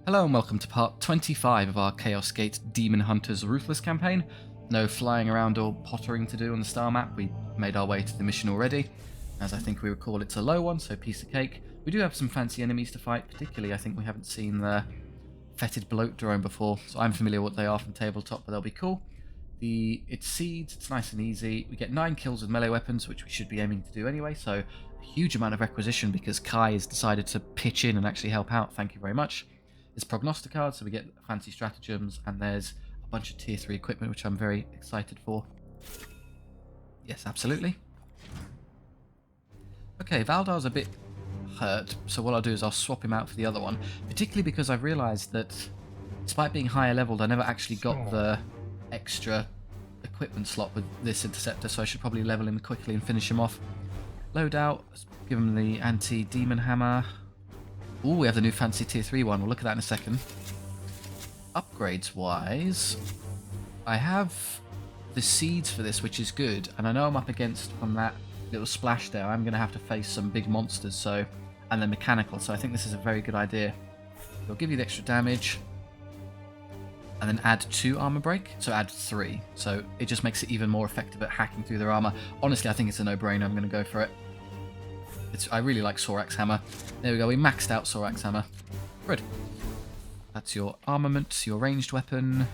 Hello and welcome to part 25 of our Chaos Gate Daemonhunters Ruthless campaign. No flying around or pottering to do on the star map. We made our way to the mission already. As I think we recall, it's a low one, so piece of cake. We do have some fancy enemies to fight, particularly I think we haven't seen the fetid bloat drone before, so I'm familiar with what they are from tabletop, but they'll be cool. It's seeds, it's nice and easy. We get 9 kills with melee weapons, which we should be aiming to do anyway, so a huge amount of requisition because Kai has decided to pitch in and actually help out. Thank you very much. There's prognosticard, so we get fancy stratagems, and there's a bunch of tier 3 equipment, which I'm very excited for. Yes, absolutely. Okay, Valdar's a bit hurt, so what I'll do is I'll swap him out for the other one, particularly because I've realised that despite being higher leveled, I never actually got the extra equipment slot with this interceptor, so I should probably level him quickly and finish him off. Loadout, let's give him the anti-demon hammer. Ooh, we have the new fancy tier 3 one. We'll look at that in a second. Upgrades wise, I have the seeds for this, which is good, and I know I'm up against, from that little splash there, I'm going to have to face some big monsters, so, and they're mechanical, so I think this is a very good idea. It'll give you the extra damage, and then add 2 armor break, so add 3. So it just makes it even more effective at hacking through their armor. Honestly, I think it's a no-brainer. I'm going to go for it. I really like Sorax Hammer. There we go, we maxed out Sorax Hammer. Good. That's your armament, your ranged weapon.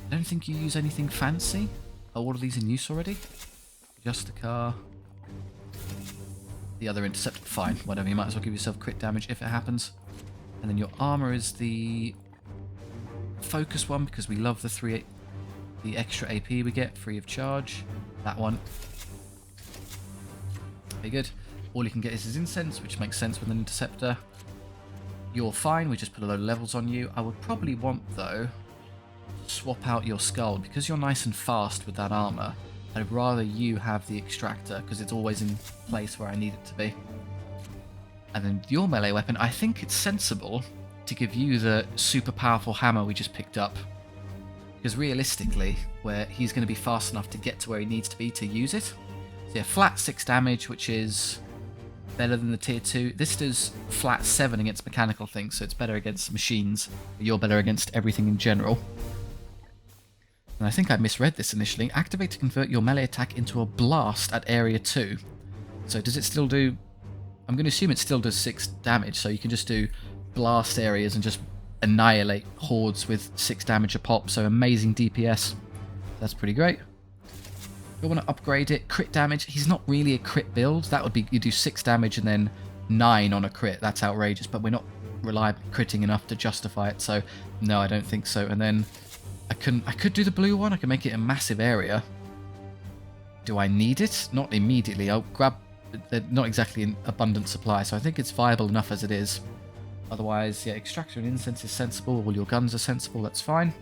I don't think you use anything fancy. Are all of these in use already? Just a car. The other intercept, fine, whatever. You might as well give yourself crit damage if it happens. And then your armor is the focus one, because we love the extra AP we get free of charge. That one. Very good. All you can get is his incense, which makes sense with an interceptor. You're fine, we just put a load of levels on you. I would probably want, though, to swap out your skull. Because you're nice and fast with that armor, I'd rather you have the extractor, because it's always in place where I need it to be. And then your melee weapon, I think it's sensible to give you the super powerful hammer we just picked up. Because realistically, where he's going to be fast enough to get to where he needs to be to use it. So yeah, flat 6 damage, which is better than the tier 2. This does flat 7 against mechanical things, so it's better against machines. You're better against everything in general. And I think I misread this initially. Activate to convert your melee attack into a blast at area 2. So does it still do... I'm going to assume it still does 6 damage, so you can just do blast areas and just annihilate hordes with 6 damage a pop, so amazing DPS. That's pretty great. You want to upgrade it. Crit damage. He's not really a crit build. That would be, you do 6 damage and then 9 on a crit. That's outrageous, but we're not reliably critting enough to justify it, so no, I don't think so. And then I could do the blue one. I can make it a massive area. Do I need it? Not immediately. I'll grab... They're not exactly in abundant supply, so I think it's viable enough as it is. Otherwise, yeah, extraction and incense is sensible. All your guns are sensible. That's fine.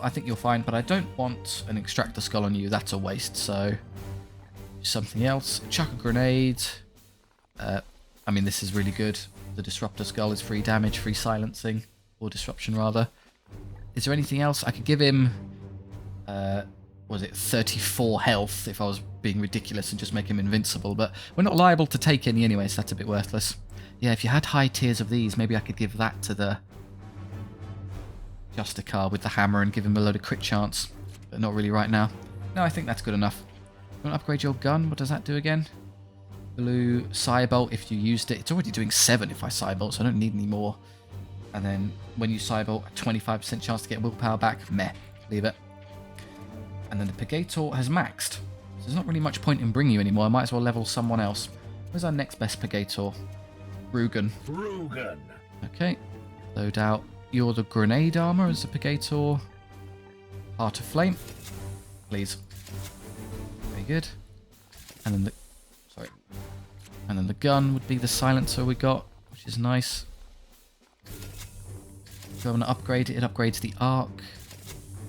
I think you're fine, but I don't want an extractor skull on you. That's a waste, so something else. Chuck a grenade. I mean, this is really good. The disruptor skull is free damage, free silencing, or disruption rather. Is there anything else? I could give him, was it 34 health if I was being ridiculous and just make him invincible, but we're not liable to take any anyway, so that's a bit worthless. Yeah, if you had high tiers of these, maybe I could give that to the Justicar with the hammer and give him a load of crit chance, but not really right now. No, I think that's good enough. You want to upgrade your gun? What does that do again? Blue Cybolt, if you used it. It's already doing 7 if I Cybolt, so I don't need any more. And then when you Cybolt, a 25% chance to get willpower back. Meh, leave it. And then the Purgator has maxed. So there's not really much point in bringing you anymore. I might as well level someone else. Where's our next best Purgator? Rugen. Okay, load out. You're the grenade armor as the Purgator. Heart of Flame. Please. Very good. And then And then the gun would be the silencer we got, which is nice. If I want to upgrade it, it upgrades the arc.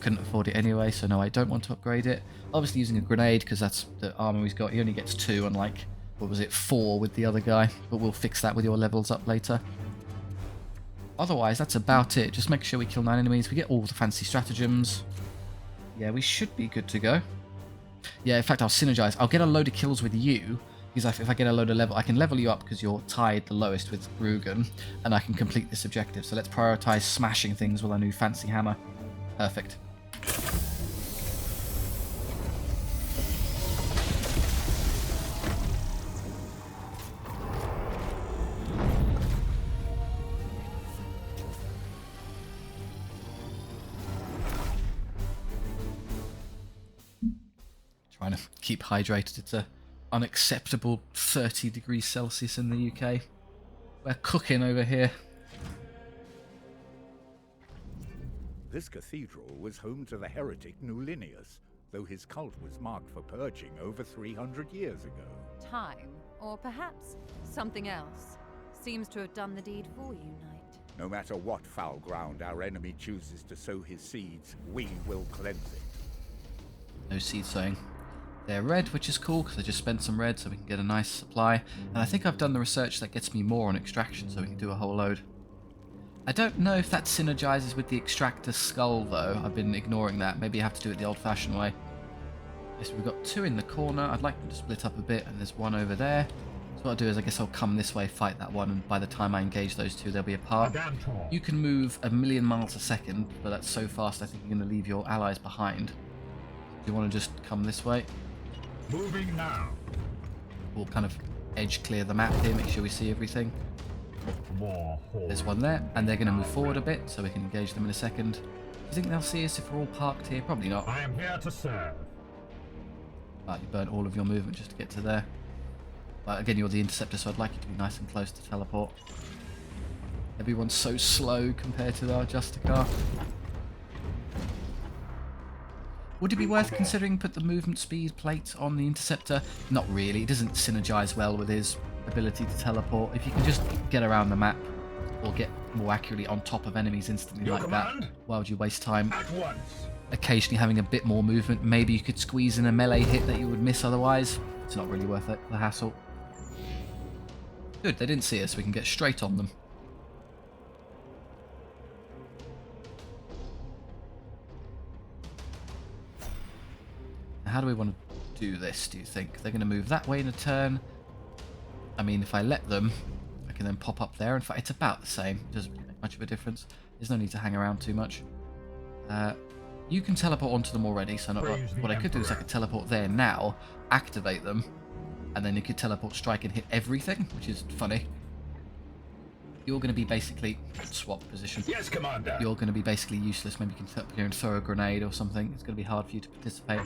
Couldn't afford it anyway, so no, I don't want to upgrade it. Obviously using a grenade, because that's the armor he's got. He only gets 2, unlike, what was it, 4 with the other guy. But we'll fix that with your levels up later. Otherwise, that's about it. Just make sure we kill 9 enemies. We get all the fancy stratagems. Yeah, we should be good to go. Yeah, in fact, I'll synergize. I'll get a load of kills with you, Because if I get a load of level, I can level you up because you're tied the lowest with Rugen, and I can complete this objective. So let's prioritize smashing things with our new fancy hammer. Perfect. Trying to keep hydrated. It's a unacceptable 30 degrees Celsius in the UK. We're cooking over here. This cathedral was home to the heretic Nulinius, though his cult was marked for purging over 300 years ago. Time, or perhaps something else, seems to have done the deed for you, Knight. No matter what foul ground our enemy chooses to sow his seeds, we will cleanse it. No seed sowing. They're red, which is cool because I just spent some red so we can get a nice supply. And I think I've done the research that gets me more on extraction so we can do a whole load. I don't know if that synergizes with the extractor skull though. I've been ignoring that. Maybe I have to do it the old-fashioned way. Yes, we've got 2 in the corner. I'd like them to split up a bit, and there's 1 over there. So what I'll do is I guess I'll come this way, fight that one, and by the time I engage those 2, they'll be apart. You can move 1,000,000 miles a second, but that's so fast I think you're going to leave your allies behind. Do you want to just come this way? Moving now. We'll kind of edge clear the map here, make sure we see everything. There's 1 there, and they're going to move forward a bit, so we can engage them in a second. Do you think they'll see us if we're all parked here? Probably not. I am here to serve. Right, you burnt all of your movement just to get to there. But again, you're the interceptor, so I'd like you to be nice and close to teleport. Everyone's so slow compared to our Justicar. Would it be worth considering put the movement speed plate on the interceptor? Not really. It doesn't synergize well with his ability to teleport. If you can just get around the map or get more accurately on top of enemies instantly like that, why would you waste time occasionally having a bit more movement? Maybe you could squeeze in a melee hit that you would miss otherwise. It's not really worth it, the hassle. Good, they didn't see us. We can get straight on them. How do we want to do this, do you think? They're going to move that way in a turn. I mean, if I let them, I can then pop up there. In fact, it's about the same. It doesn't really make much of a difference. There's no need to hang around too much. You can teleport onto them already, so not what I could do is I could teleport there now, activate them, and then you could teleport strike and hit everything, which is funny. You're going to be basically swap position. Yes, Commander. You're going to be basically useless. Maybe you can sit up here and throw a grenade or something. It's going to be hard for you to participate.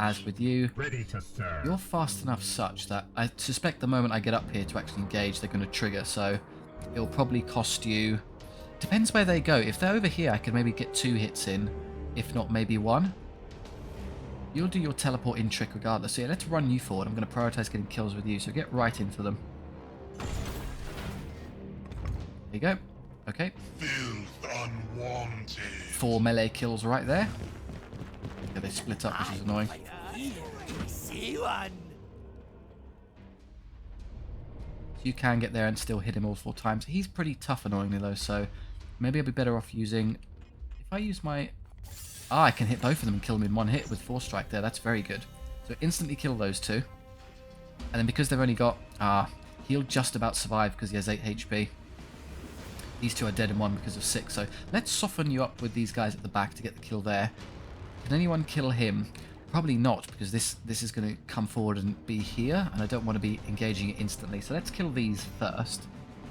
As with you, Ready to serve. You're fast enough such that I suspect the moment I get up here to actually engage, they're going to trigger. So it'll probably cost you. Depends where they go. If they're over here, I could maybe get 2 hits in. If not, maybe 1. You'll do your teleport in trick regardless. So yeah, let's run you forward. I'm going to prioritize getting kills with you. So get right into them. There you go. Okay. Filth unwanted. 4 melee kills right there. Yeah, they split up, which is annoying. See one. You can get there and still hit him all 4 times. He's pretty tough, annoyingly though, so maybe I'll be better off using... If I use my... I can hit both of them and kill them in 1 hit with 4 strike there. That's very good. So instantly kill those 2. And then because they've only got... he'll just about survive because he has 8 HP. These 2 are dead in 1 because of 6. So let's soften you up with these guys at the back to get the kill there. Can anyone kill him? Probably not, because this is going to come forward and be here, and I don't want to be engaging it instantly. So let's kill these first,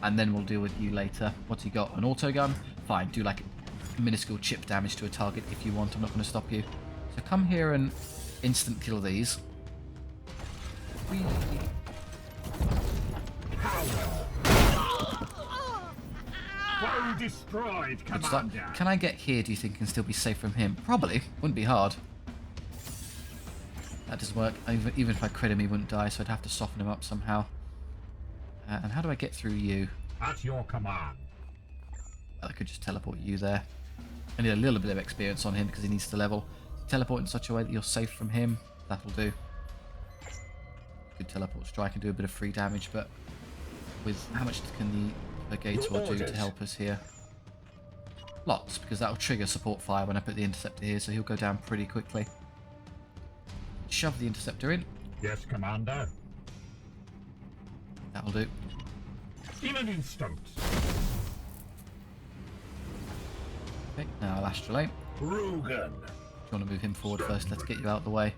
and then we'll deal with you later. What's he got? An autogun? Fine, do like minuscule chip damage to a target if you want. I'm not going to stop you. So come here and instant kill these. Whee. Foe destroyed, Commander. Can I get here, do you think, and still be safe from him? Probably. Wouldn't be hard. That doesn't work. Even if I crit him, he wouldn't die, so I'd have to soften him up somehow. And how do I get through you? At your command. Well, I could just teleport you there. I need a little bit of experience on him because he needs to level. Teleport in such a way that you're safe from him. That'll do. Good teleport strike and do a bit of free damage, but with how much can the Gator do to help us here? Lots, because that'll trigger support fire when I put the interceptor here, so he'll go down pretty quickly. Shove the interceptor in. Yes, Commander. That'll do. In an instant. Okay, now I'll astrolate. Rugen. Do you want to move him forward first? Let's get you out of the way.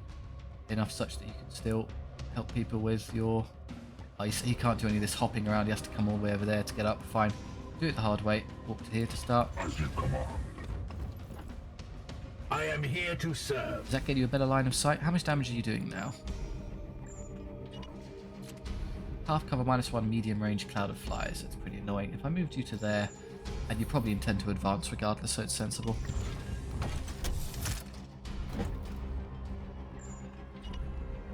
Enough such that you can still help people with your... Oh, he can't do any of this hopping around. He has to come all the way over there to get up. Fine. Do it the hard way. Walk to here to start. As you command. I am here to serve. Does that get you a better line of sight? How much damage are you doing now? Half cover, -1, medium range, cloud of flies. That's pretty annoying. If I moved you to there, and you probably intend to advance regardless, so it's sensible.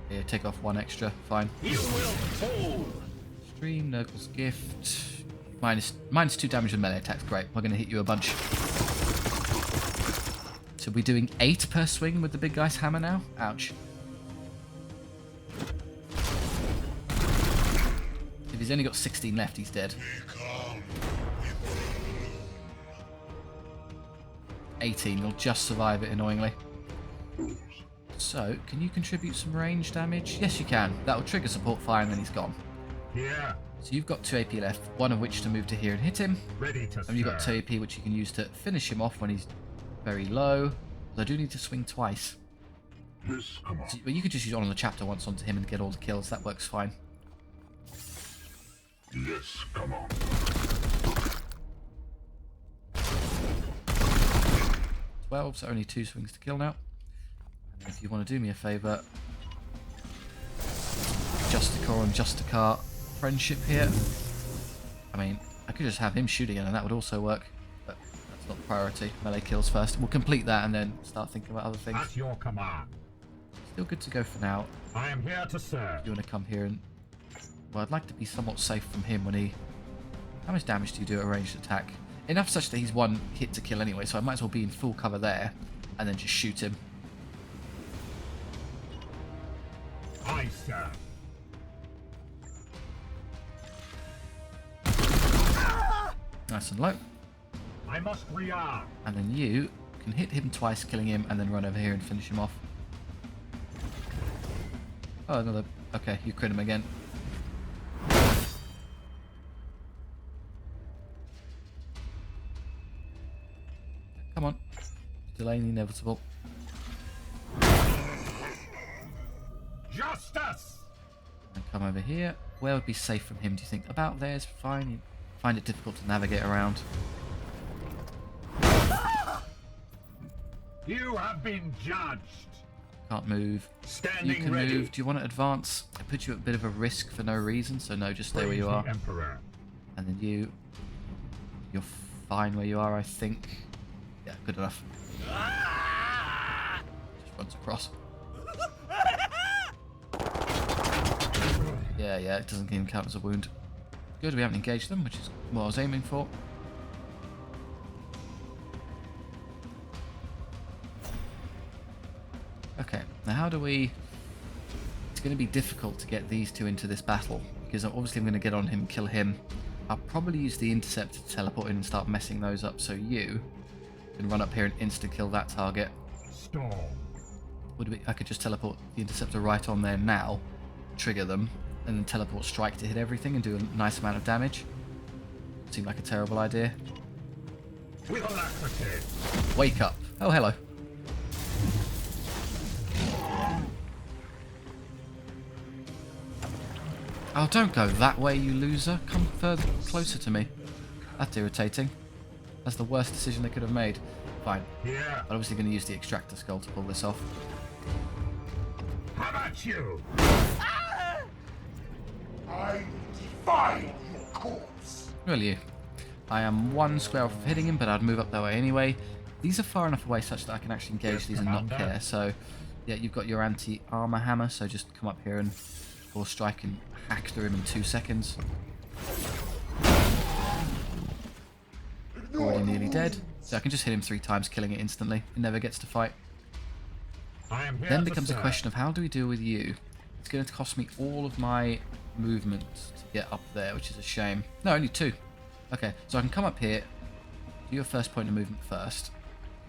Here, take off 1 extra. Fine. You will fall. Stream, Nurgle's gift. -2 damage with melee attacks. Great. We're going to hit you a bunch. So we're doing 8 per swing with the big guy's hammer now? Ouch. If he's only got 16 left, he's dead. 18. You'll just survive it, annoyingly. So, can you contribute some range damage? Yes, you can. That'll trigger support fire and then he's gone. Yeah. So you've got 2 AP left, 1 of which to move to here and hit him. Ready to And you've got 2 serve. AP which you can use to finish him off when he's very low. But I do need to swing twice. Yes, command. So, but you could just use on the chapter once onto him and get all the kills. That works fine. Yes, command. 12, so only 2 swings to kill now. And if you want to do me a favour, Justicar and Justicar friendship here. I mean, I could just have him shooting it and that would also work. But that's not the priority. Melee kills first. We'll complete that and then start thinking about other things. At your command. Still good to go for now. I am here to serve. You want to come here and... Well, I'd like to be somewhat safe from him when he... How much damage do you do at a ranged attack? Enough such that he's 1 hit to kill anyway, so I might as well be in full cover there and then just shoot him. I serve. Nice and low. I must rearm. And then you can hit him twice, killing him, and then run over here and finish him off. Oh, another... Okay, you crit him again. Come on. Delaying the inevitable. Justice. And come over here. Where would be safe from him, do you think? About there is fine. You find it difficult to navigate around. You have been judged. Can't move. Standing You can ready. move. Do you want to advance? I put you at a bit of a risk for no reason, so no, just stay where you Praise are. the Emperor. And then you're fine where you are, I think. Yeah, good enough. Just runs across. Yeah, it doesn't even count as a wound. Good, we haven't engaged them, which is what I was aiming for. Okay, now how do we... It's going to be difficult to get these 2 into this battle, because obviously I'm going to get on him and kill him. I'll probably use the interceptor to teleport in and start messing those up, so you can run up here and insta-kill that target. Storm. I could just teleport the interceptor right on there now, trigger them, and then teleport strike to hit everything and do a nice amount of damage. Seemed like a terrible idea. With alacrity. Wake up. Oh, hello. Oh, don't go that way, you loser. Come further, closer to me. That's irritating. That's the worst decision they could have made. Fine. Yeah. I'm obviously going to use the extractor skull to pull this off. How about you? I defy your corpse. Really? I am 1 square off of hitting him, but I'd move up that way anyway. These are far enough away such that I can actually engage these and not care. So, yeah, you've got your anti-armor hammer, so just come up here and force strike and hack through him in 2 seconds. Already nearly dead. So I can just hit him 3 times, killing it instantly. It never gets to fight. I am here Then to becomes a serve. question of how do we deal with you? It's going to cost me all of my movement to get up there, which is a shame. No, only 2. Okay, so I can come up here, do your first point of movement first,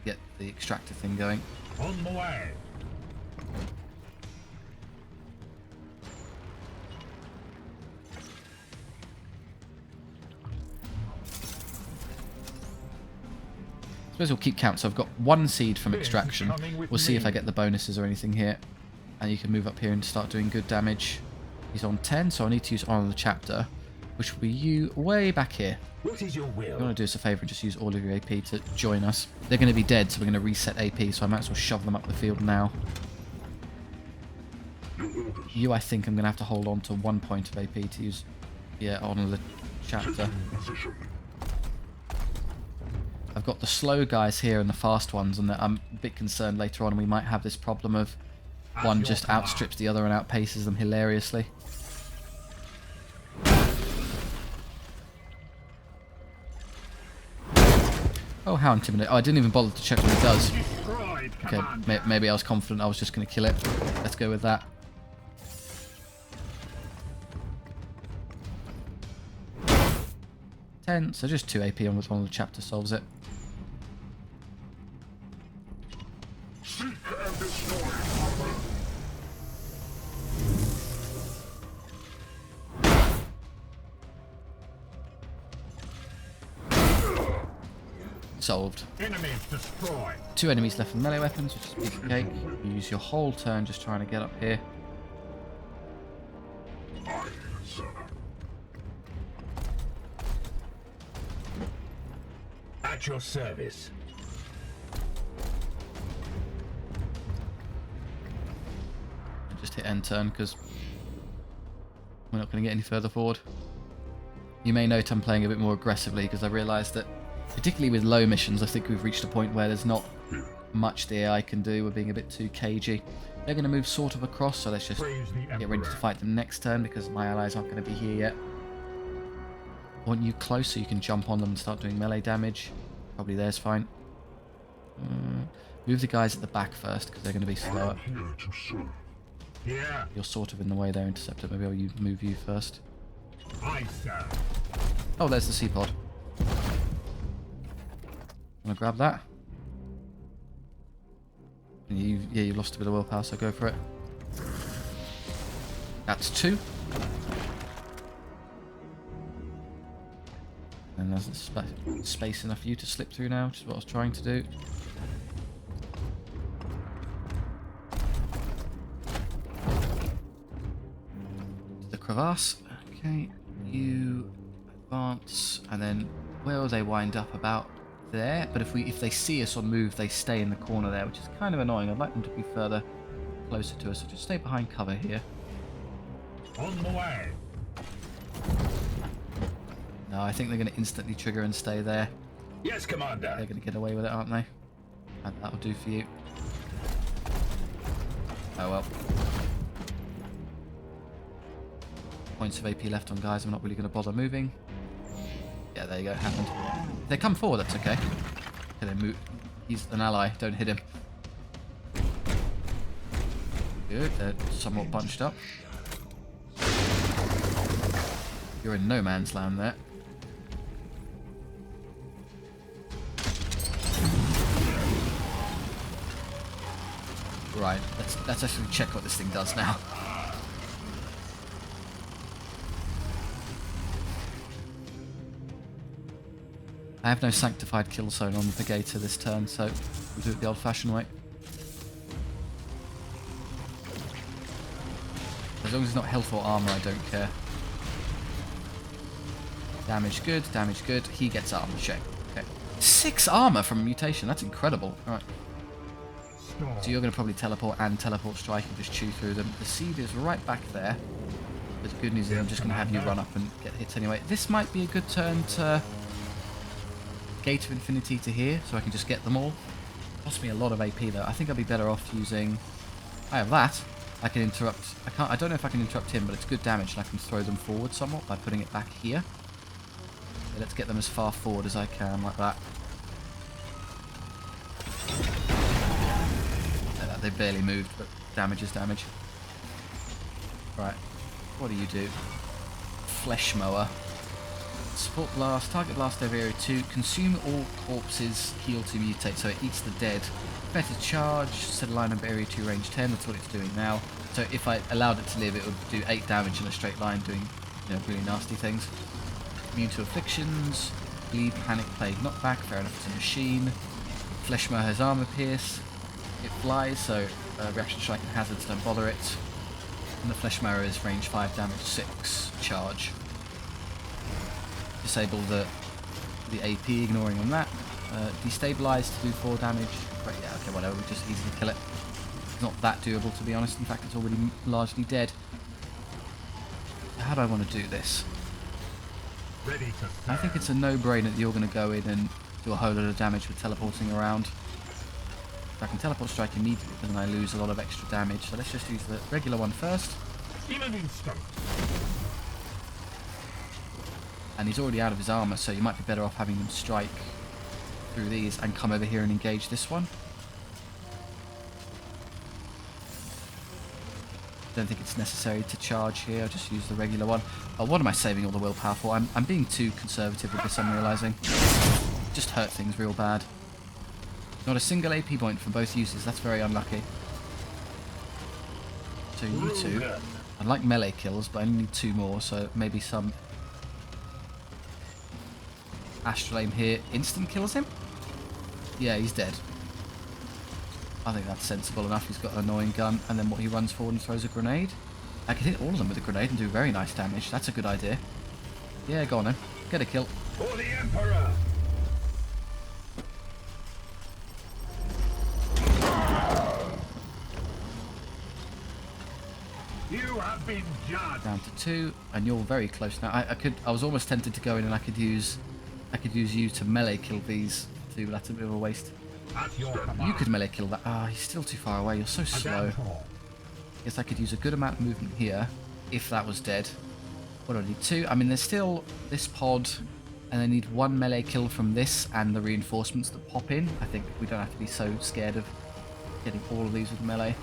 get the extractor thing going. On the way. suppose we'll keep count. So I've got 1 seed from extraction. We'll see if I get the bonuses or anything here. And you can move up here and start doing good damage. He's on 10, so I need to use Honor the Chapter, which will be you way back here. What is your will? You want to do us a favour and just use all of your AP to join us. They're going to be dead, so we're going to reset AP, so I might as well shove them up the field now. You, I think I'm going to have to hold on to 1 point of AP to use, yeah, Honor the Chapter. I've got the slow guys here and the fast ones, and I'm a bit concerned later on we might have this problem of one just outstrips the other and outpaces them hilariously. Oh, how intimidating. Oh, I didn't even bother to check what it does. Okay, maybe I was confident I was just going to kill it. Let's go with that. So just 2 AP on with one of the chapter solves it. Seek and destroy. Solved. Enemies destroyed. 2 enemies left with melee weapons, which is a piece of cake. You use your whole turn just trying to get up here. Aye, sir. At your service. Just hit end turn because we're not going to get any further forward. You may note I'm playing a bit more aggressively because I realised that, particularly with low missions, I think we've reached a point where there's not much the AI can do. We're being a bit too cagey. They're going to move sort of across, so let's just get ready to fight them next turn because my allies aren't going to be here yet. I want you close so you can jump on them and start doing melee damage. Probably there's fine. Move the guys at the back first because they're going to be slower. Here to serve. Yeah, You're sort of in the way there, Interceptor. Maybe I'll move you first. I sir. Oh, there's the C-pod. Want to grab that? And you lost a bit of willpower, so go for it. That's 2. And there's space enough for you to slip through now, which is what I was trying to do. The crevasse. Okay, you advance, and then where will they wind up? About there. But if they see us on move, they stay in the corner there, which is kind of annoying. I'd like them to be further closer to us, so just stay behind cover here. On the way. No, I think they're going to instantly trigger and stay there. Yes, Commander. They're going to get away with it, aren't they? And that'll do for you. Oh well. Points of AP left on guys. I'm not really going to bother moving. Yeah, there you go. It happened. If they come forward, that's okay. Okay, they move. He's an ally. Don't hit him. Good. They're somewhat bunched up. You're in no man's land there. Right, let's actually check what this thing does now. I have no sanctified kill zone on the Gator this turn, so we'll do it the old-fashioned way. As long as it's not health or armor, I don't care. Damage good, damage good. He gets armor check. Okay. 6 armor from mutation, that's incredible. Alright. So you're going to probably teleport and teleport strike and just chew through them. The seed is right back there. But the good news is I'm just going to have you run up and get hits anyway. This might be a good turn to Gate of Infinity to here, so I can just get them all. Cost me a lot of AP though. I think I'd be better off using... I have that. I can interrupt... I don't know if I can interrupt him, but it's good damage and I can throw them forward somewhat by putting it back here. So let's get them as far forward as I can, like that. They barely moved, but damage is damage. Right, what do you do? Flesh mower. Support blast, target blast over area 2, consume all corpses, heal to mutate, so it eats the dead. Better charge, set a line of area 2 range 10, that's what it's doing now. So if I allowed it to live, it would do 8 damage in a straight line, doing really nasty things. Immune to afflictions, bleed, panic, plague, knockback, fair enough, it's a machine. Fleshmer has armor pierce. It flies, so reaction strike and hazards don't bother it. And the Fleshmer is range 5, damage 6, charge. Disable the AP, ignoring on that. Destabilize to do 4 damage. Right, yeah, okay, whatever, we just easily kill it. It's not that doable, to be honest. In fact, it's already largely dead. How do I want to do this? Ready to serve. I think it's a no-brainer that you're going to go in and do a whole lot of damage with teleporting around. I can teleport strike immediately, but then I lose a lot of extra damage. So let's just use the regular one first. In an instant. And he's already out of his armor, so you might be better off having him strike through these and come over here and engage this one. Don't think it's necessary to charge here. I'll just use the regular one. Oh, what am I saving all the willpower for? I'm being too conservative with this, I'm realising. Just hurt things real bad. Not a single AP point from both uses. That's very unlucky. So you two, I'd like melee kills, but I only need 2 more, so maybe some Astral Aim here instant kills him? Yeah, he's dead. I think that's sensible enough. He's got an annoying gun, and then what, he runs forward and throws a grenade? I could hit all of them with a grenade and do very nice damage. That's a good idea. Yeah, go on then. Get a kill. For the Emperor! You have been judged. Down to 2, and you're very close now. I was almost tempted to go in and I could use you to melee kill these two, but that's a bit of a waste. At your command. You could melee kill that. Ah, he's still too far away. You're so slow. Guess I could use a good amount of movement here if that was dead. What do I need? 2? I mean, there's still this pod, and I need 1 melee kill from this and the reinforcements that pop in. I think we don't have to be so scared of getting all of these with melee.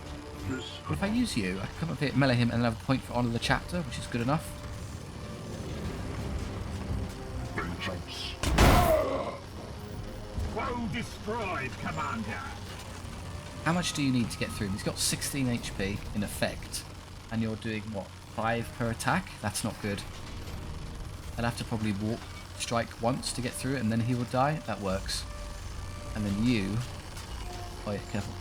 But if I use you, I can come up here, melee him, and then have a point for Honor the Chapter, which is good enough. Vengeance. Foe destroyed, Commander. How much do you need to get through him? He's got 16 HP in effect, and you're doing, what, 5 per attack? That's not good. I'd have to probably strike once to get through it, and then he would die. That works. And then you... Oh yeah, careful.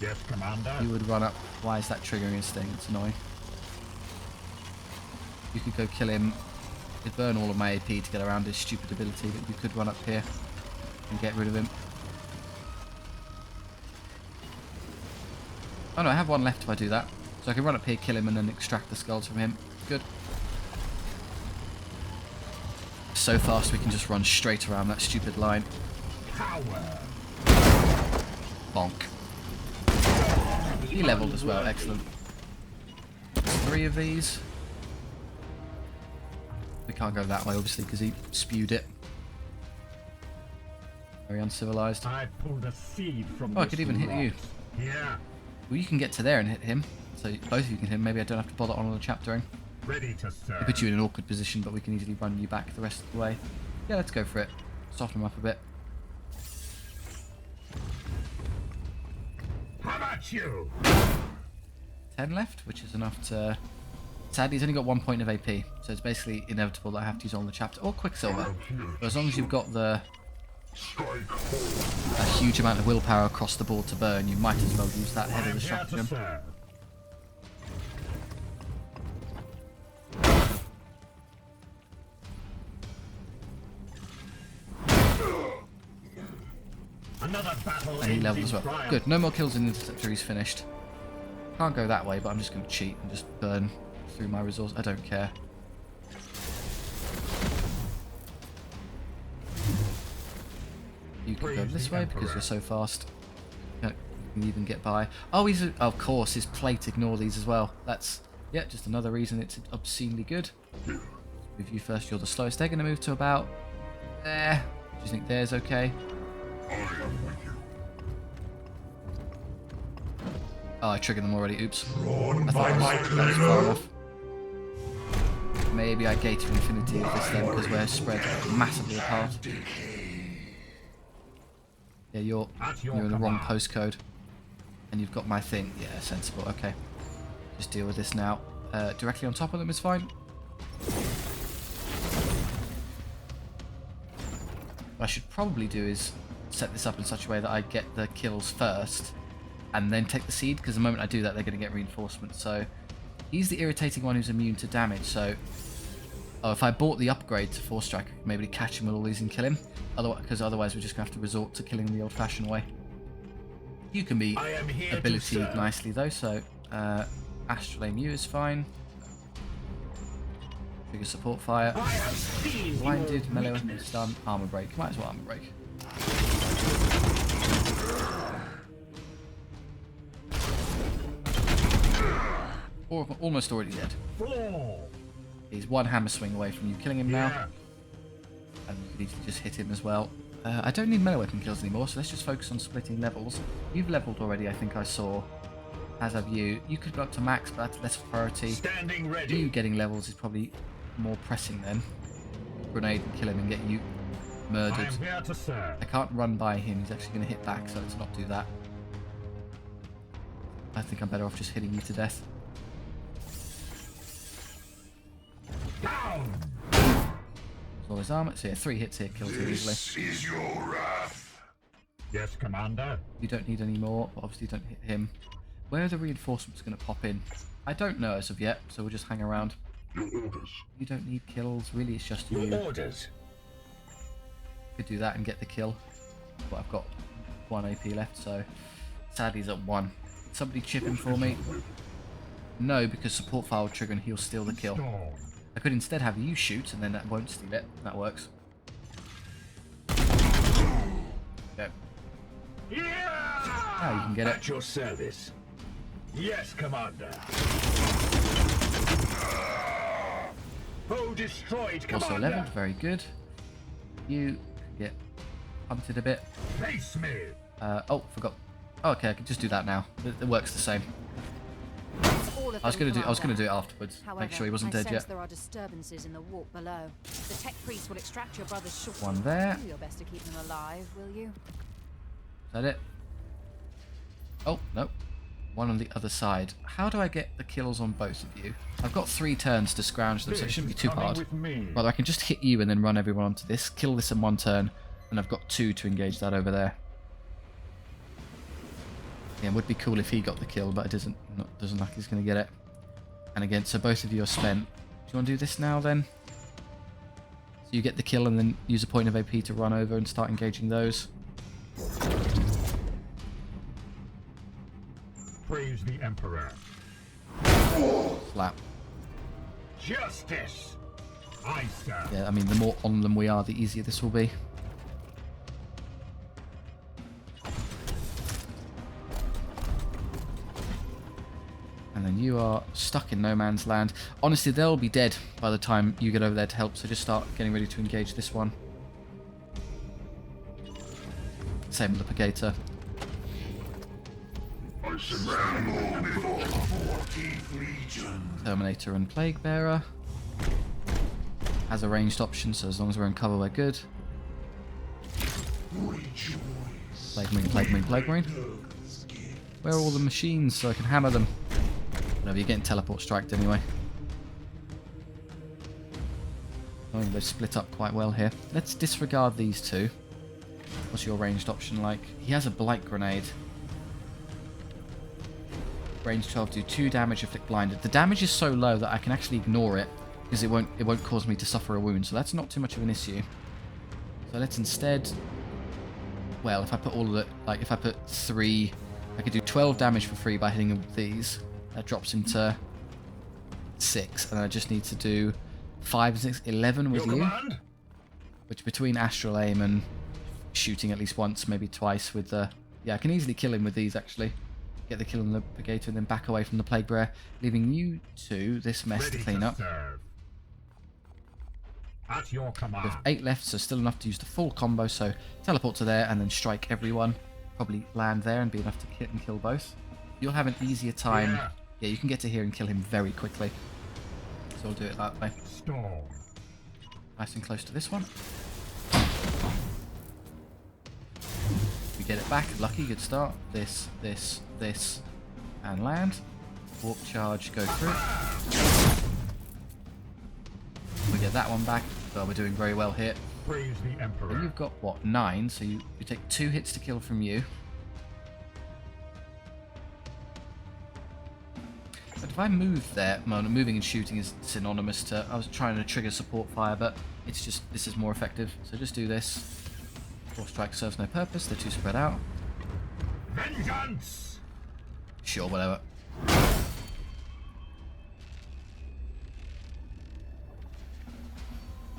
Yes, Commander. You would run up. Why is that triggering his thing? It's annoying. You could go kill him. It'd burn all of my AP to get around his stupid ability, but you could run up here and get rid of him. Oh no, I have 1 left if I do that. So I can run up here, kill him, and then extract the skulls from him. Good. So fast we can just run straight around that stupid line. Power. Bonk. He leveled as well, excellent. 3 of these. We can't go that way, obviously, because he spewed it. Very uncivilized. I pulled a seed from Oh, I could even hit you. Yeah. Well, you can get to there and hit him. So both of you can hit him. Maybe I don't have to bother on the chaptering. Ready to serve. It puts you in an awkward position, but we can easily run you back the rest of the way. Yeah, let's go for it. Soften him up a bit. How about you? 10 left, which is enough to... Sadly, he's only got 1 point of AP, so it's basically inevitable that I have to use on the chapter. Or Quicksilver. But as long as you've got a huge amount of willpower across the board to burn, you might as well use that ahead of the stratagem. Another battle. And he leveled as well. Good, no more kills in the Interceptor, he's finished. Can't go that way, but I'm just going to cheat and just burn through my resource. I don't care. You can go this way because you're so fast. You can even get by. Oh, of course, his plate. Ignore these as well. That's, yeah, just another reason it's obscenely good. Move you first, you're the slowest. They're going to move to about there. Do you think there's okay? Oh, I triggered them already. Oops. I thought that was far enough. Maybe I gate to infinity with this then because we're spread massively apart. Yeah, you're in the wrong postcode. And you've got my thing. Yeah, sensible. Okay. Just deal with this now. Directly on top of them is fine. What I should probably do is set this up in such a way that I get the kills first and then take the seed, because the moment I do that, they're going to get reinforcements. So he's the irritating one who's immune to damage. So if I bought the upgrade to 4-strike, I could maybe catch him with all these and kill him. Because otherwise we're just going to have to resort to killing the old-fashioned way. You can be ability nicely though, so Astral Aim you is fine. Trigger support fire. Blinded, melee weapon stun, armor break. Might as well armor break. Or almost already dead. He's one hammer swing away from you killing him now. And you can easily just hit him as well. I don't need melee weapon kills anymore, so let's just focus on splitting levels. You've leveled already, I think I saw. As have you. You could go up to max, but that's less priority. Standing ready. You getting levels is probably more pressing then. Grenade and kill him and get you murdered. I am here to serve. I can't run by him, he's actually going to hit back, so let's not do that. I think I'm better off just hitting you to death. Down. All his armor. So yeah, 3 hits here kills him easily. This is your wrath. Yes, Commander. You don't need any more, but obviously don't hit him. Where are the reinforcements going to pop in? I don't know as of yet, so we'll just hang around. Your orders. You don't need kills, really, it's just Your you. orders. Could do that and get the kill. But I've got 1 AP left, so sadly he's at 1. Somebody chip him for me? No, because support fire will trigger and he'll steal the kill. Storm. I could instead have you shoot and then that won't steal it. That works. Okay. Yeah! Now you can get it. At your service. Yes, Commander. Foe destroyed, Commander. Also leveled, very good. You get hunted a bit. Face me. Oh, forgot. Oh, okay, I can just do that now. It works the same. I was gonna do it afterwards. However, Make sure he wasn't I dead sense yet. there are disturbances in the walk below. The tech priest will extract your brother's short. One there. Do your best to keep them alive, will you? Is that it? Oh, no. One on the other side. How do I get the kills on both of you? I've got 3 turns to scrounge them, so it shouldn't be too hard. Rather, I can just hit you and then run everyone onto this, kill this in 1 turn, and I've got 2 to engage that over there. Yeah, it would be cool if he got the kill, but it doesn't look like he's going to get it. And again, so both of you are spent. Do you want to do this now then? So you get the kill and then use a point of AP to run over and start engaging those. Praise the Emperor. Slap. Justice. I serve. Yeah, I mean, the more on them we are, the easier this will be. And then you are stuck in no man's land. Honestly, they'll be dead by the time you get over there to help, so just start getting ready to engage this one. Same with the Pagator. I tremble before the 14th Legion. Terminator and Plague Bearer. Has a ranged option, so as long as we're in cover, we're good. Rejoice. Plague Marine, Plague Marine, Plague Marine. Where are all the machines so I can hammer them? Whatever, you're getting teleport striked anyway. I think they've split up quite well here. Let's disregard these 2. What's your ranged option like? He has a Blight Grenade. Range 12, do 2 damage, afflict blinded. The damage is so low that I can actually ignore it because it won't cause me to suffer a wound, so that's not too much of an issue. So let's instead, well, if I put all of it, like if I put 3, I could do 12 damage for free by hitting them with these. That drops into 6, and I just need to do 5 and 6, 11 with Your you. command? Which between Astral Aim and shooting at least once, maybe twice with the... Yeah, I can easily kill him with these actually. Get the kill on the Pagator and then back away from the Plague Bearer, leaving you 2 this mess Ready to clean up. serve. At your command. With 8 left, so still enough to use the full combo, so teleport to there and then strike everyone. Probably land there and be enough to hit and kill both. You'll have an easier time. Yeah. Yeah, you can get to here and kill him very quickly. So we'll do it that way. Storm. Nice and close to this one. We get it back. Lucky, good start. This, and land. Warp charge, go through. We get that one back. Well, we're doing very well here. Praise the And Emperor. you've got, what, 9, so you take 2 hits to kill from you. But if I move there, well, moving and shooting is synonymous to, I was trying to trigger support fire, but it's just, this is more effective. So just do this. 4 strike serves no purpose, they're too spread out. Vengeance! Sure, whatever.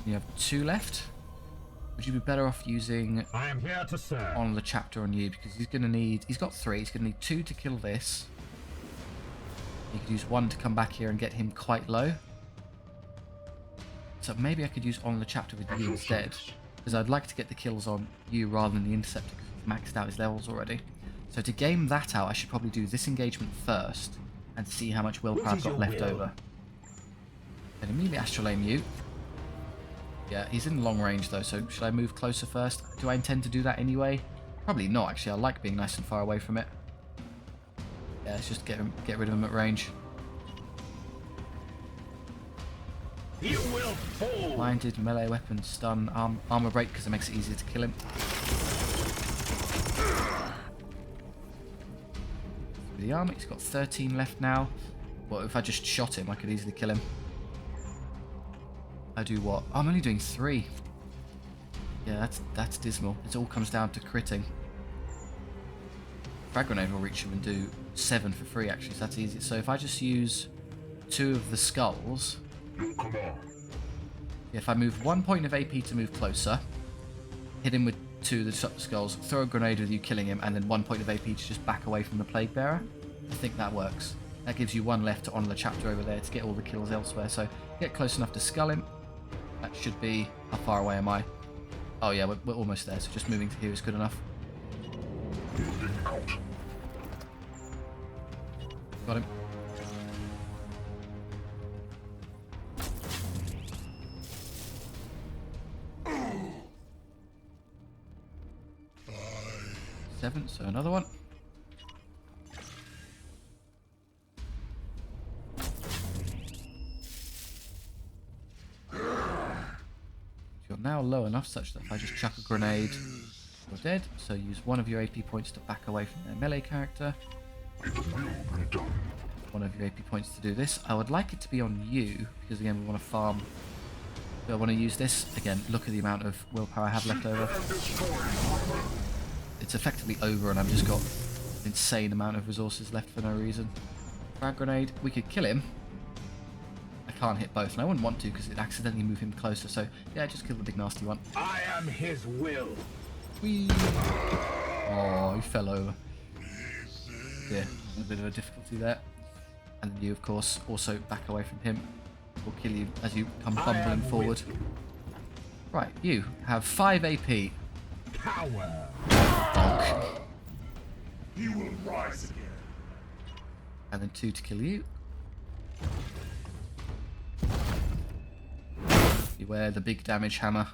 You have 2 left. Would you be better off using I am here to serve. on the chapter on you, because he's going to need, he's got 3, he's going to need 2 to kill this. You could use 1 to come back here and get him quite low. So maybe I could use on the chapter with you instead, because I'd like to get the kills on you rather than the interceptor, because he's maxed out his levels already. So to game that out, I should probably do this engagement first and see how much willpower I've got left over. Then immediately astral aim you. Yeah, he's in long range though, so should I move closer first? Do I intend to do that anyway? Probably not, actually. I like being nice and far away from it. Yeah, let's just get rid of him at range. You will fall. Blinded, melee weapon, stun, armor break because it makes it easier to kill him. The armor, he's got 13 left now. Well, if I just shot him, I could easily kill him. I do what? Oh, I'm only doing 3. Yeah, that's dismal. It all comes down to critting. Frag grenade will reach him and do 7 for free actually, so that's easy. So if I just use 2 of the skulls, Come on. if I move 1 point of AP to move closer, hit him with 2 of the skulls, throw a grenade with you killing him, and then 1 point of AP to just back away from the Plague Bearer, I think that works. That gives you 1 left to honor the chapter over there to get all the kills elsewhere. So get close enough to skull him. That should be... How far away am I? Oh yeah, we're almost there, so just moving to here is good enough. Building out. Got him. Seven, so another one. You're now low enough such that if I just chuck a grenade, you're dead. So use 1 of your AP points to back away from their melee character. It will be done. 1 of your AP points to do this. I would like it to be on you, because again we want to farm. Do I want to use this? Again, look at the amount of willpower I have left over. It's effectively over and I've just got an insane amount of resources left for no reason. Frag grenade, we could kill him. I can't hit both, and I wouldn't want to because it accidentally moved him closer, so yeah, just kill the big nasty one. I am his will. Whee! Oh, he fell over. Yeah, a bit of a difficulty there. And then you, of course, also back away from him. We'll kill you as you come bumbling forward. Right, you have 5 AP. Power. Bonk. He will rise again. And then 2 to kill you. Beware the big damage hammer.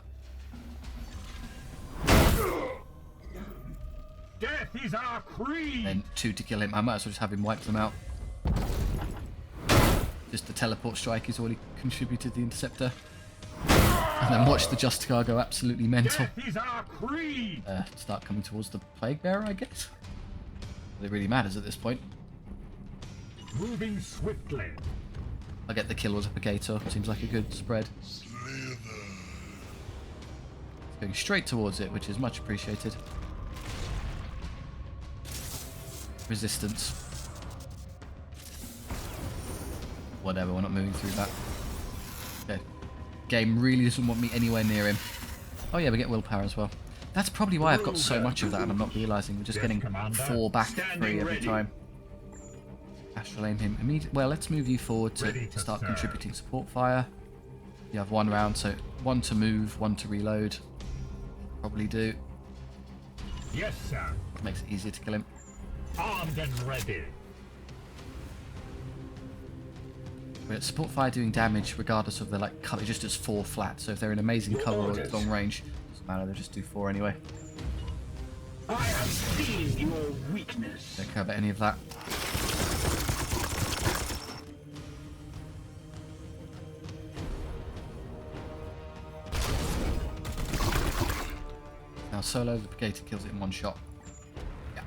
Death is our creed. Then 2 to kill him. I might as well just have him wipe them out. Just the teleport strike is all he contributed to the interceptor. And then watch the Justicar go absolutely mental. Death is our creed. Start coming towards the Plague Bearer, I guess. It really matters at this point. Moving swiftly. I'll get the kill with Gator. Seems like a good spread. Going straight towards it, which is much appreciated. Resistance. Whatever, we're not moving through that. Okay. Game really doesn't want me anywhere near him. Oh yeah, we get willpower as well. That's probably why I've got so much of that and I'm not realising. We're just getting 4 back free every time. Astral aim him immediately. Well, let's move you forward to start contributing support fire. You have 1 round, so 1 to move, 1 to reload. Probably do. Yes, sir. Makes it easier to kill him. Armed and ready. But support fire doing damage regardless of their like cover, it just does 4 flat. So if they're in amazing cover or long range, doesn't matter, they'll just do 4 anyway. I am seeing your weakness. Don't care about any of that. solo, the Brigator kills it in one shot. Yeah.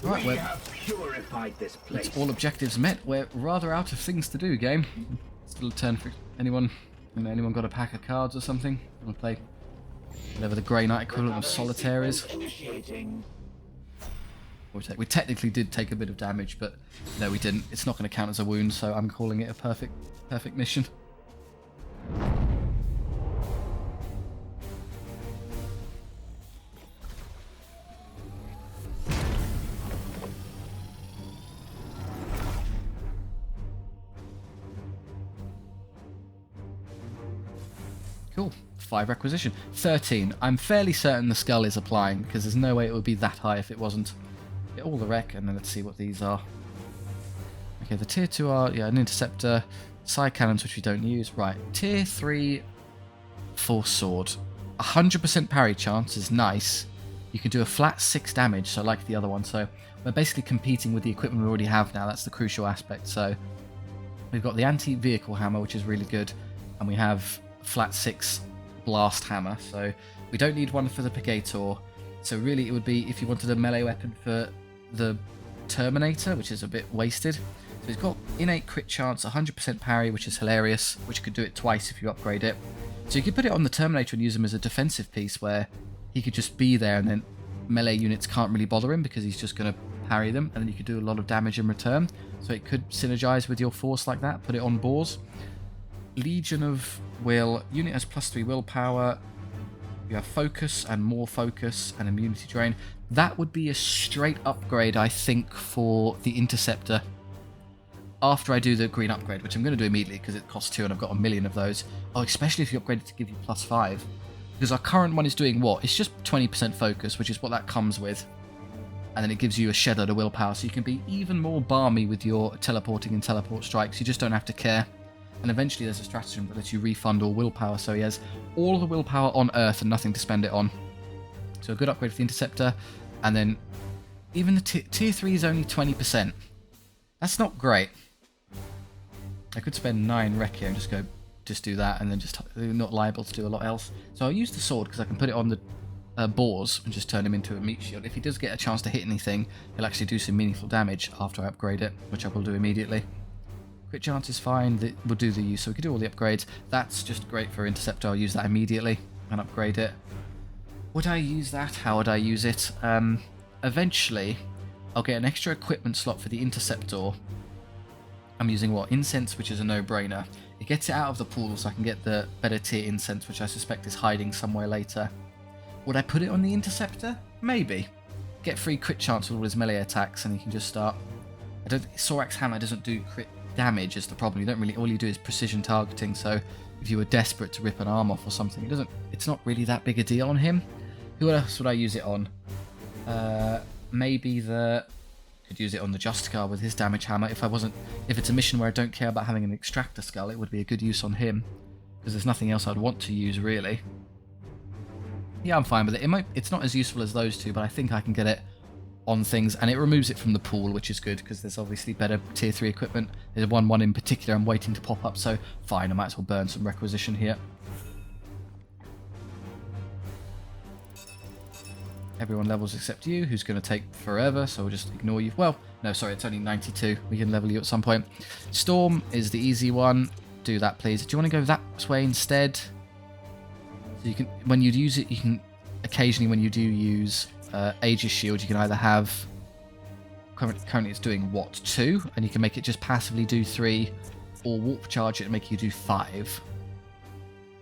Alright, We have purified this place. it's all objectives met. We're rather out of things to do, game. Still a turn for anyone. Anyone got a pack of cards or something? Want to play whatever the Grey Knight equivalent of Solitaire is? Initiating. We technically did take a bit of damage, but no, we didn't. It's not going to count as a wound, so I'm calling it a perfect mission. Cool. 5 requisition. 13. I'm fairly certain the skull is applying, because there's no way it would be that high if it wasn't. Get all the rec, and then let's see what these are. Okay, the tier 2 are, yeah, an interceptor, side cannons, which we don't use. Right, tier 3 force sword. 100% parry chance is nice. You can do a flat 6 damage, so like the other one. So we're basically competing with the equipment we already have now. That's the crucial aspect. So we've got the anti-vehicle hammer, which is really good, and we have flat 6 blast hammer. So we don't need one for the Brigator. So really it would be if you wanted a melee weapon for the Terminator, which is a bit wasted. So he's got innate crit chance, 100% parry, which is hilarious, which you could do it twice if you upgrade it. So you could put it on the Terminator and use him as a defensive piece where he could just be there and then melee units can't really bother him because he's just going to parry them, and then you could do a lot of damage in return. So it could synergize with your force like that. Put it on boars. Legion of Will. Unit has +3 willpower. You have focus and more focus and immunity drain. That would be a straight upgrade, I think, for the Interceptor. After I do the green upgrade, which I'm going to do immediately because it costs 2 and I've got a million of those. Oh, especially if you upgrade it to give you +5. Because our current one is doing what? It's just 20% focus, which is what that comes with. And then it gives you a shed load of willpower, so you can be even more balmy with your teleporting and teleport strikes. You just don't have to care. And eventually there's a stratagem that lets you refund all willpower, so he has all of the willpower on Earth and nothing to spend it on. So a good upgrade for the Interceptor. And then even the tier 3 is only 20%. That's not great. I could spend 9 rec here and just do that, and then just not liable to do a lot else. So I'll use the sword because I can put it on the boars and just turn him into a meat shield. If he does get a chance to hit anything, he'll actually do some meaningful damage after I upgrade it, which I will do immediately. Crit chance is fine, we'll do the use, so we can do all the upgrades. That's just great for Interceptor, I'll use that immediately and upgrade it. Would I use that? How would I use it? Eventually, I'll get an extra equipment slot for the Interceptor. I'm using what? Incense, which is a no-brainer. It gets it out of the pool so I can get the better tier Incense, which I suspect is hiding somewhere later. Would I put it on the Interceptor? Maybe. Get free crit chance with all his melee attacks and he can just start... Sorax Hammer doesn't do crit damage is the problem. You don't really... All you do is precision targeting, so if you were desperate to rip an arm off or something, it's not really that big a deal on him. Who else would I use it on? Maybe could use it on the Justicar with his damage hammer. If it's a mission where I don't care about having an extractor skull, it would be a good use on him, because there's nothing else I'd want to use really. Yeah, I'm fine with it. It's not as useful as those two, but I think I can get it on things, and it removes it from the pool, which is good because there's obviously better tier 3 equipment. There's one in particular I'm waiting to pop up, so fine, I might as well burn some requisition here. Everyone levels except you, who's going to take forever, so we'll just ignore you. Well, no, sorry, it's only 92. We can level you at some point. Storm is the easy one. Do that, please. Do you want to go that way instead? So you can, when you use it, you can occasionally, when you do use Aegis Shield, you can either have... Currently it's doing what? 2? And you can make it just passively do 3, or Warp Charge it and make you do 5.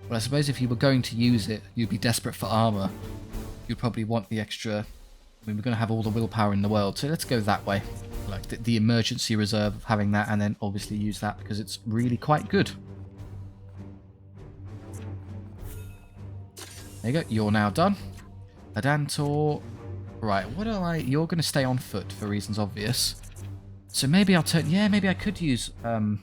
Well, I suppose if you were going to use it, you'd be desperate for armor. You'd probably want the extra... I mean, we're going to have all the willpower in the world, so let's go that way. Like the emergency reserve of having that, and then obviously use that because it's really quite good. There you go, you're now done. Adantor... Right, what do I... You're going to stay on foot for reasons obvious. So maybe I'll turn... Yeah, maybe I could use... turn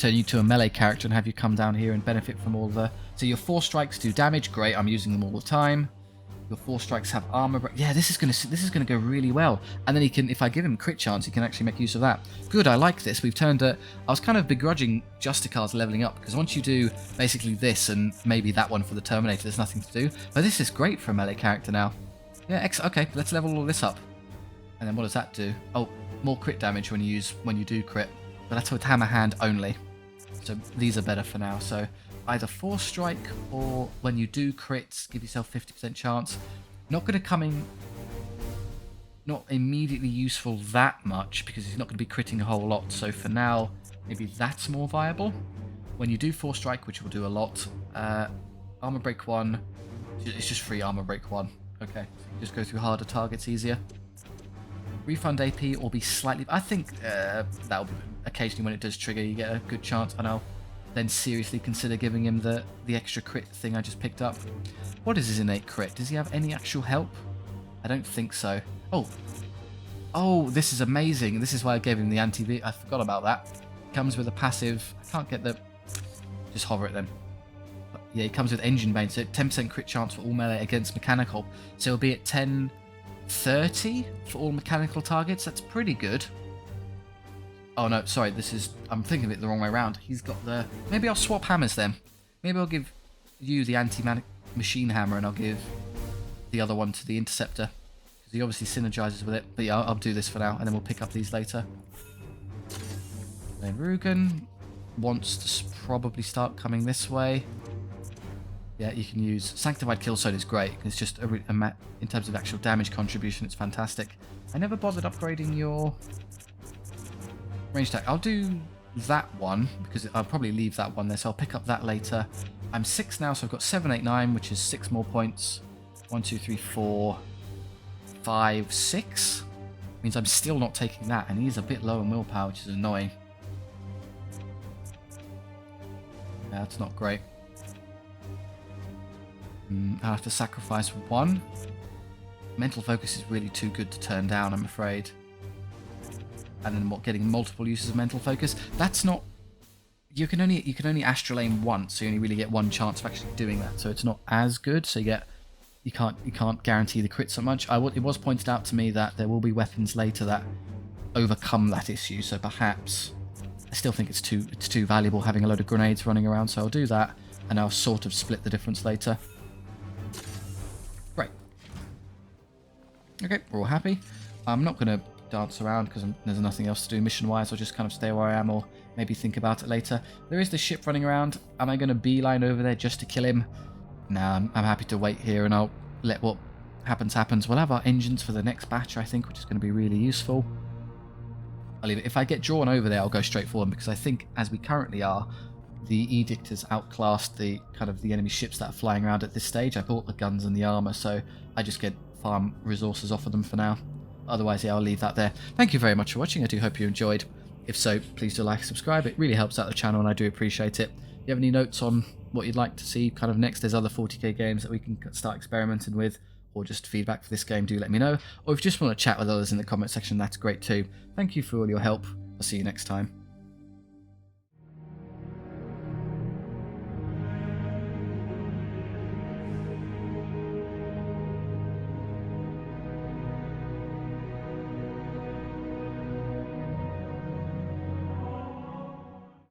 you to a melee character and have you come down here and benefit from all the... So your 4 strikes do damage, great, I'm using them all the time. Your 4 strikes have armor break. Yeah, this is gonna go really well. And then he can, if I give him crit chance, he can actually make use of that. Good, I like this. We've turned it. I was kind of begrudging Justicar's leveling up because once you do basically this and maybe that one for the Terminator, there's nothing to do. But this is great for a melee character now. Yeah, okay, let's level all this up. And then what does that do? Oh, more crit damage when you do crit. But that's with hammer hand only. So these are better for now. So either 4 strike or when you do crits, give yourself 50% chance. Not going to come in, not immediately useful that much because he's not going to be critting a whole lot. So for now, maybe that's more viable. When you do 4 strike, which will do a lot, armor break 1, it's just free armor break 1. Okay, so you just go through harder targets easier. Refund AP or be slightly, I think that'll be occasionally when it does trigger, you get a good chance, and I'll then seriously consider giving him the extra crit thing I just picked up. What is his innate crit? Does he have any actual help? I don't think so. Oh, this is amazing. This is why I gave him the anti-V. I forgot about that. Comes with a passive. I can't get the... Just hover it then. Yeah, it comes with Engine Bane, so 10% crit chance for all melee against mechanical. So it'll be at 10/30 for all mechanical targets. That's pretty good. Oh no, sorry, I'm thinking of it the wrong way around. He's got the... Maybe I'll swap hammers then. Maybe I'll give you the anti-machine hammer and I'll give the other one to the interceptor. Because he obviously synergizes with it. But yeah, I'll do this for now and then we'll pick up these later. Then Rugen wants to probably start coming this way. Yeah, you can use... Sanctified Killstone is great. It's just, in terms of actual damage contribution, it's fantastic. I never bothered upgrading your... range attack. I'll do that one because I'll probably leave that one there, so I'll pick up that later. I'm 6 now, so I've got 7, 8, 9, which is 6 more points. 1, 2, 3, 4, 5, 6. Means I'm still not taking that, and he's a bit low in willpower, which is annoying. Yeah, that's not great. I'll have to sacrifice 1. Mental focus is really too good to turn down, I'm afraid. And then getting multiple uses of mental focus. That's not... You can only astral aim once, so you only really get 1 chance of actually doing that. So it's not as good. So you can't guarantee the crit so much. It was pointed out to me that there will be weapons later that overcome that issue. So perhaps I still think it's too valuable having a load of grenades running around. So I'll do that, and I'll sort of split the difference later. Great. Okay, we're all happy. I'm not going to dance around because there's nothing else to do mission wise. I'll just kind of stay where I am or maybe think about it later. There is the ship running around. Am I going to beeline over there just to kill him? Nah, I'm happy to wait here and I'll let what happens. We'll have our engines for the next batch, I think, which is going to be really useful. I'll leave it. If I get drawn over there, I'll go straight for them because I think as we currently are, the Edict has outclassed the enemy ships that are flying around at this stage. I bought the guns and the armor, so I just get farm resources off of them for now. Otherwise, yeah, I'll leave that there. Thank you very much for watching. I do hope you enjoyed. If so, please do like and subscribe. It really helps out the channel and I do appreciate it. If you have any notes on what you'd like to see kind of next, there's other 40k games that we can start experimenting with, or just feedback for this game, do let me know. Or if you just want to chat with others in the comment section, that's great too. Thank you for all your help. I'll see you next time.